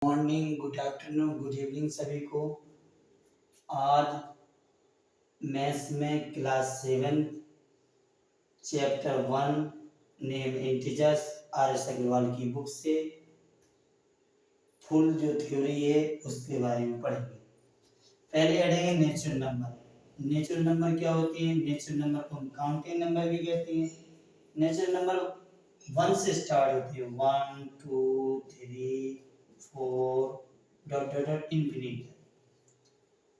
Morning, good afternoon, good evening सभी को। आज मैथ्स में class 7 chapter 1 name integers R S Agarwal की बुक से फुल जो थ्योरी है उसके बारे में पढ़ेंगे। पहले पढ़ेंगे नेचुरल नंबर। नेचुरल नंबर क्या होती है? नेचुरल नंबर को हम काउंटिंग नंबर भी कहते हैं। नेचुरल नंबर 1 से स्टार्ट होती है, 1 2 3 4 dot dot dot infinite.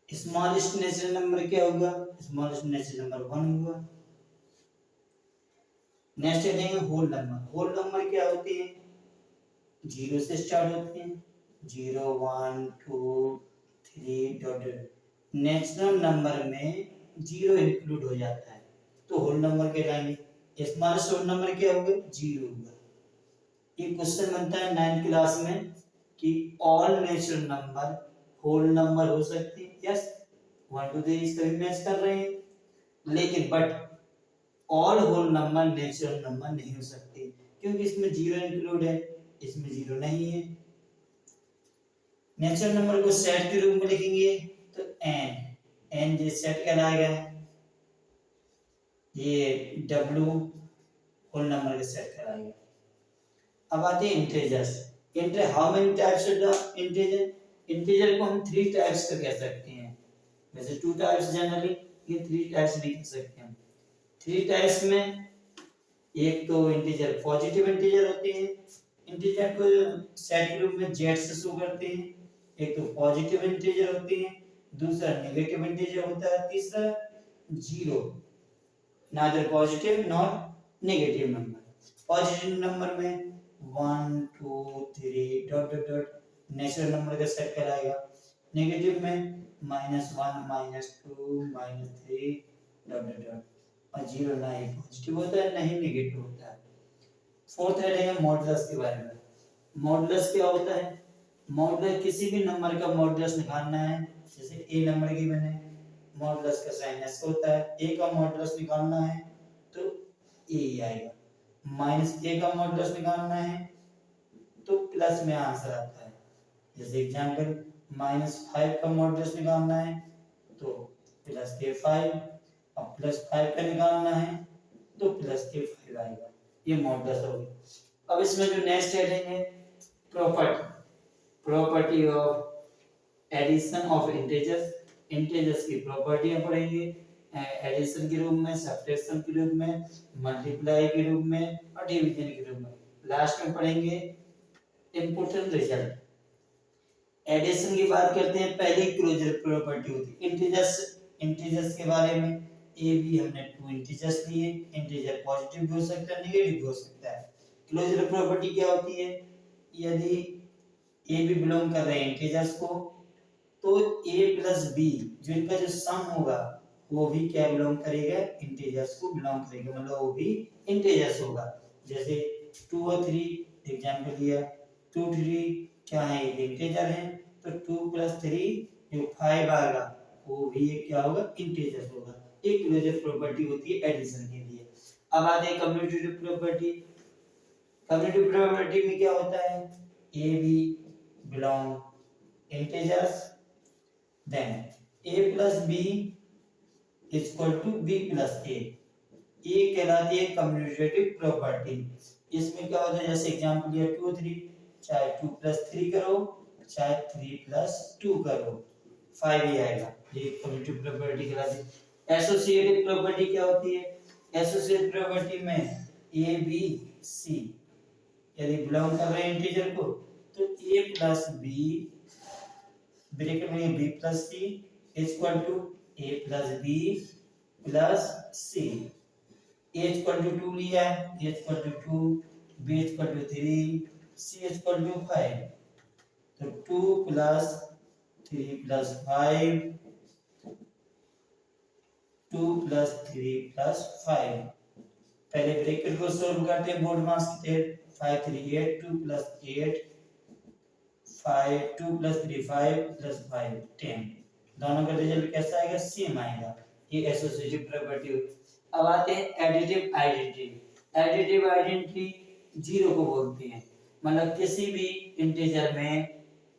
Smallest natural number क्या होगा? स्मॉलेस्ट नेचुरल नंबर 1 होगा। नेक्स्ट देखेंगे होल नंबर। होल नंबर क्या होती है? 0 से स्टार्ट होते हैं, 0 1 2 3 डॉट डॉट। नेचुरल नंबर में 0 इंक्लूड हो जाता है तो होल नंबर कहलाएंगे। स्मॉलेस्ट होल नंबर क्या होगा? 0 होगा। ये क्वेश्चन बनता है 9th क्लास में कि all natural number whole number हो सकते हैं। यस, 1 2 3 सभी मैच कर रहे हैं, लेकिन but all whole number natural number नहीं हो सकते क्योंकि इसमें 0 इंक्लूड है, इसमें 0 नहीं है। नेचुरल नंबर को सेट के रूप में लिखेंगे तो n ये सेट कहलाएगा। ये w होल नंबर का सेट कहलाएगा। अब आते हैं integers. How many types of integer? Integer को हम 3 टाइप्स का कह सकते हैं। वैसे 2 टाइप्स जनरली, ये 3 टाइप्स भी कह सकते हैं। 3 टाइप्स में एक तो इंटीजर पॉजिटिव इंटीजर होते हैं, इंटीजर को सेट के रूप में z से शो करते हैं। एक तो पॉजिटिव इंटीजर होते हैं, दूसरा नेगेटिव इंटीजर होता है, तीसरा zero, neither positive not negative number. Positive number में 1 2 3 dot dot dot natural number का सेट कहलाएगा। नेगेटिव में -1 -2 -3 डॉट डॉट डॉट। और जीरो ना ही पॉजिटिव होता है ना ही नेगेटिव होता है। फोर्थ है मॉडुलस के बारे में। मॉडुलस क्या होता है? मॉडुलस किसी भी नंबर का मॉडुलस निकालना है। जैसे ए नंबर की मैंने मॉडुलस का साइन ऐसे होता है, ए का मॉडुलस निकालना है तो ए आएगा। -a का मॉडुलस निकालना है तो प्लस में आंसर आता है। जैसे एग्जांपल -5 का मॉडुलस निकालना है तो +k5, और +5 का निकालना है तो +k5 आएगा। ये मॉडुलस हो गया। अब इसमें जो नेक्स्ट हेडिंग है property of addition of integers. Integers की प्रॉपर्टियां पढ़ेंगे, एडिशन के रूप में, सब्ट्रैक्शन के रूप में, मल्टीप्लाई के रूप में और डिवीजन के रूप में। लास्ट में पढ़ेंगे इंपॉर्टेंट रिजल्ट। एडिशन की बात करते हैं, पहले क्लोजर प्रॉपर्टी होती है। इंटीजर्स के बारे में ए बी हमने 2 इंटीजर्स लिए। इंटीजर पॉजिटिव भी हो सकता है, नेगेटिव भी हो सकता है। क्लोजर प्रॉपर्टी क्या होती है? यदि ए बी बिलोंग कर रहे हैं इंटीजर्स को तो a प्लस बी जो इनका जो सम होगा वो भी क्या बिलोंग करेगा? इंटीजर्स को बिलोंग करेगा, मतलब वो भी इंटीजर्स होगा। जैसे 2 और 3 एग्जांपल लिया, 2 3 क्या है? इंटीजर है, तो 2 + 3 जो 5 आएगा वो भी क्या होगा? इंटीजर होगा। एक क्लोजर प्रॉपर्टी होती है एडिशन के लिए। अब आते हैं कम्यूटेटिव प्रॉपर्टी। कम्यूटेटिव प्रॉपर्टी में क्या होता है? A B belong integers, then a plus b is equal to b plus a। ये कहलाती है कम्यूटेटिव प्रॉपर्टी। इसमें क्या होता है? जैसे एग्जांपल लिया 2 3, चाहे 2 + 3 करो चाहे 3 + 2 करो 5 ही आएगा। ये कम्यूटेटिव प्रॉपर्टी कहलाती है। एसोसिएटिव प्रॉपर्टी क्या होती है? एसोसिएटिव प्रॉपर्टी में a b c यदि बिलोंग कर रहे हैं इंटीजर को तो a plus b ब्रैकेट में b plus c equal to a plus b plus c। a equal to 2 लिया है, a equal to 2, b equal to 3, c equal to 5। तो 2 plus 3 plus 5, 2 plus 3 plus 5। पहले bracket को solve करते हैं board मास के तहत। 5 3 8, 2 plus 8 5, 2 + 3 5 + 5 10। दोनों का रिजल्ट कैसा आएगा? सेम आएगा। ये एसोसिएटिव प्रॉपर्टी होती है। अब आते हैं additive identity. Additive identity zero को बोलते हैं, मतलब किसी भी इंटीजर में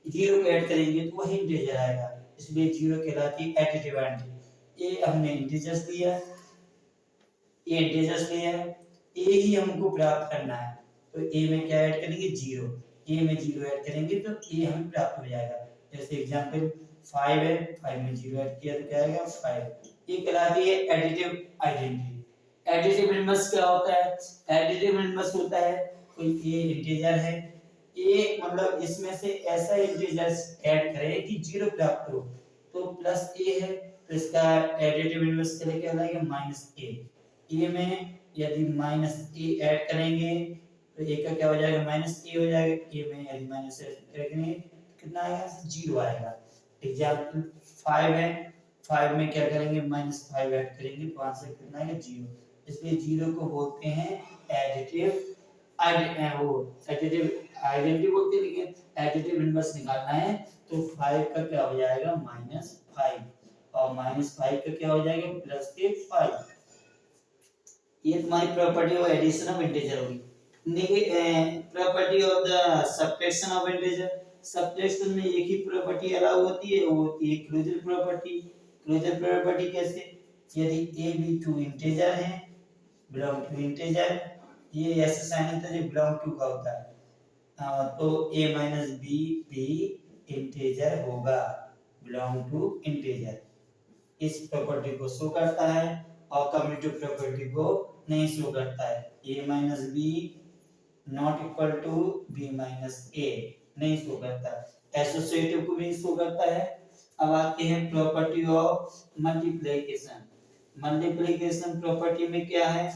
जीरो को ऐड करेंगे तो वही इंटीजर आएगा, इसलिए जीरो कहलाती है एडिटिव एंट्री। ये हमने इंटीजर्स लिया, ये इंटीजर्स लिया है, ए ही हमको प्राप्त करना है, तो ए में क्या ऐड करेंगे, जीरो। ए में जीरो ऐड करेंगे तो ए हमें प्राप्त हो जाएगा। जैसे एग्जांपल 5 है, 5 में जीरो ऐड किया तो क्या आएगा 5। ये कहलाती है एडिटिव आइडेंटिटी। एडिटिव इनवर्स क्या होता है, एडिटिव इनवर्स होता है कोई ए इंटीजर है, ए मतलब इसमें से ऐसा इंटीजर्स ऐड करें कि जीरो प्राप्त हो, तो प्लस ए है तो इसका एडिटिव इनवर्स क्या कहलाएगा माइनस ए। ए में यदि माइनस ए ऐड करेंगे तो ए का क्या हो जाएगा माइनस ए हो जाएगा, ए में यदि माइनस ए करेंगे कितना आएगा जीरो आएगा। एग्जांपल 5 है, 5 में क्या करेंगे माइनस 5 ऐड करेंगे तो आंसर कितना आएगा जीरो। इसलिए जीरो को बोलते हैं एडिटिव आइडेंटिटी बोलते हैं, लेकिन एडिटिव इनवर्स निकालना है तो 5 का क्या हो जाएगा -5 और -5 का क्या हो जाएगा +5। ये तुम्हारी property of addition of integer होगी। Property of the subtraction of integer, subtraction में एक ही प्रॉपर्टी अलाउ होती है, वो होती है क्लोजर प्रॉपर्टी। क्लोजर प्रॉपर्टी कैसे, यदि a b टू इंटीजर है, बिलोंग टू इंटीजर, ये ऐसे साइन होता है जो बिलोंग टू का होता है, तो a b भी इंटीजर होगा, बिलोंग टू इंटीजर। इस प्रॉपर्टी को शो करता है और कम्यूटेटिव प्रॉपर्टी को नहीं शो करता है। a b not equal to b a नहीं शो करता, एसोसिएटिव को भी शो करता है। अब आते हैं property of multiplication. Multiplication property में क्या है,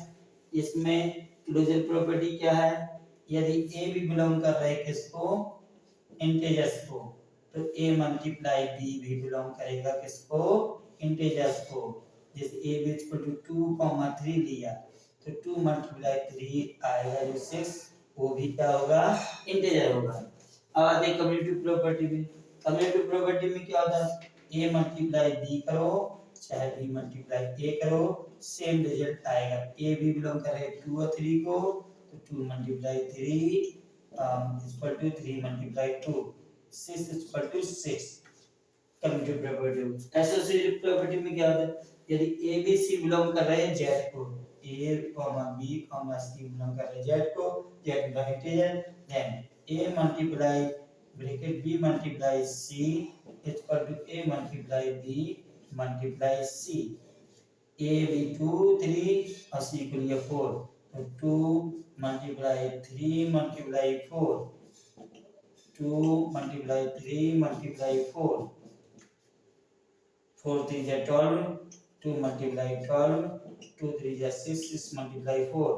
इसमें क्लोजर प्रॉपर्टी क्या है, यदि a भी बिलोंग कर रहा है किसको, इंटीजर्स को, तो a मल्टीप्लाई b भी बिलोंग करेगा किसको, इंटीजर्स को। जैसे a भी इक्वल टू 2, 3 लिया तो 2 मल्टीप्लाई 3 आएगा जो 6, वो भी क्या होगा इंटीजर होगा। अब आते हैं कम्यूटेटिव प्रॉपर्टी में। कम्यूटेटिव प्रॉपर्टी में क्या होता है, a मल्टीप्लाई b करो चाहे b मल्टीप्लाई a करो सेम रिजल्ट आएगा। a भी बिलोंग कर रहा है 2 और 3 को, तो 2 multiply 3 equal to 3 multiply 2 6 equal to 6। Commutative property. Associative property में क्या होता है, यदि a b c बिलोंग कर रहे हैं z को, a b c बिलोंग कर रहे हैं z को, z का integer, then a multiply bracket b multiply c equal to a multiply b multiply c। a b 2 3 और c को लिया 4, तो 2 मल्टीप्लाई 3 मल्टीप्लाई 4, 2 मल्टीप्लाई 3 मल्टीप्लाई 4, 4 3 जा 12, 2 मल्टीप्लाई 12, 2 3 जा 6, 6 मल्टीप्लाई 4,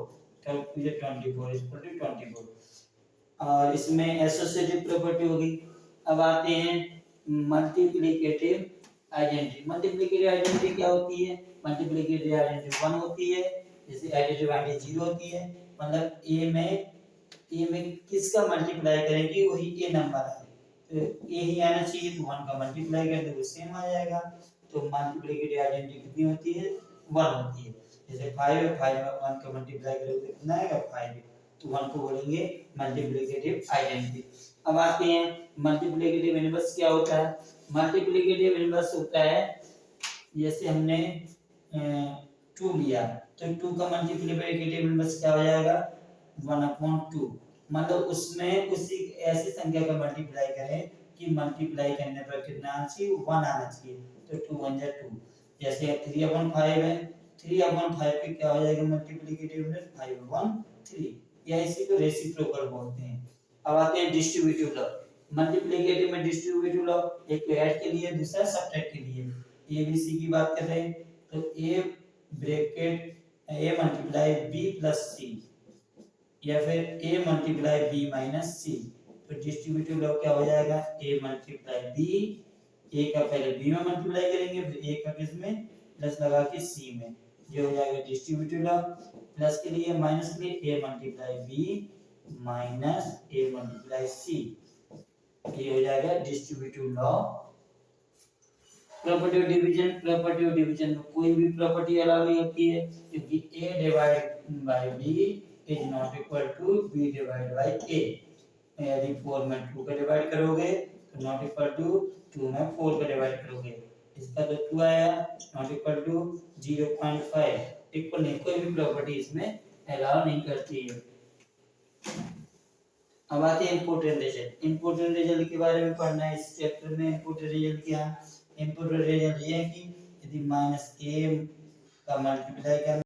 12 2 जा 24 इक्वल टू 24। और इसमें एसोसिएटिव प्रॉपर्टी होगी। अब आते हैं मल्टीप्लिकेटिव आइडेंटिटी। मल्टीप्लिकेटिव आइडेंटिटी क्या होती है, मल्टीप्लिकेटिव आइडेंटिटी 1 होती है, जैसे एडिटिव आइडेंटिटी 0 होती है, मतलब a में किसका मल्टीप्लाई करेंगे वही a नंबर है, तो a ही आना चाहिए, तो 1 का मल्टीप्लाई कर दो सेम आ जाएगा। तो मल्टीप्लिकेटिव आइडेंटिटी कितनी होती है 1 होती है। जैसे 5 है, 5 में 1 का मल्टीप्लाई करोगे तो कितना आएगा 5, तो 1 को बोलेंगे मल्टीप्लिकेटिव आइडेंटिटी। अब आते हैं मल्टीप्लिकेटिव इनवर्स क्या होता है। मल्टीप्लिकेटिव इनवर्स होता है, जैसे हमने 2 लिया तो 2 का मल्टीप्लिकेटिव इनवर्स क्या हो जाएगा 1/2, मतलब उसमें उसी ऐसी संख्या का मल्टीप्लाई करें कि मल्टीप्लाई करने पर कितना आना चाहिए 1 आना चाहिए, तो 2 1 जा 2। जैसे 3/5 है, 3/5 पे क्या हो जाएगा मल्टीप्लिकेटिव इनवर्स 5/3, या इसी को रेसिप्रोकल बोलते हैं। अब आते हैं डिस्ट्रीब्यूटिव लॉ। मल्टीप्लिकेटिव में डिस्ट्रीब्यूटिव लॉ, एक ऐड के लिए दूसरा सब्ट्रैक्ट के लिए। a b c की बात कर रहे हैं तो a bracket a multiply b plus c, या फिर a multiply b minus c, तो डिस्ट्रीब्यूटिव लॉ क्या हो जाएगा a मल्टीप्लाई b, a का पहले b में मल्टीप्लाई करेंगे फिर a का किस में प्लस लगा के c में, ये हो जाएगा डिस्ट्रीब्यूटिव लॉ। प्लस के लिए माइनस के लिए a multiply b minus a multiply c, ये हो जाएगा distributive law. Property of division, property of division में कोई भी प्रॉपर्टी अलाउ नहीं होती है, क्योंकि a divide by b is not equal to b divide by a। यदि 4 में 2 का डिवाइड करोगे तो नॉट इक्वल टू 2 में 4 को डिवाइड करोगे, इसका तो 2 आया, नॉट इक्वल टू 0.5 इक्वल नहीं, कोई भी प्रॉपर्टी इसमें अलाउ नहीं करती है। अब आते हैं इम्पोर्टेंट रिजल्ट। इम्पोर्टेंट रिजल्ट के बारे में पढ़ना है इस चैप्टर में। इम्पोर्टेंट रिजल्ट क्या है? इम्पोर्टेंट रिजल्ट ये है कि यदि -a का मल्टीप्लाई करना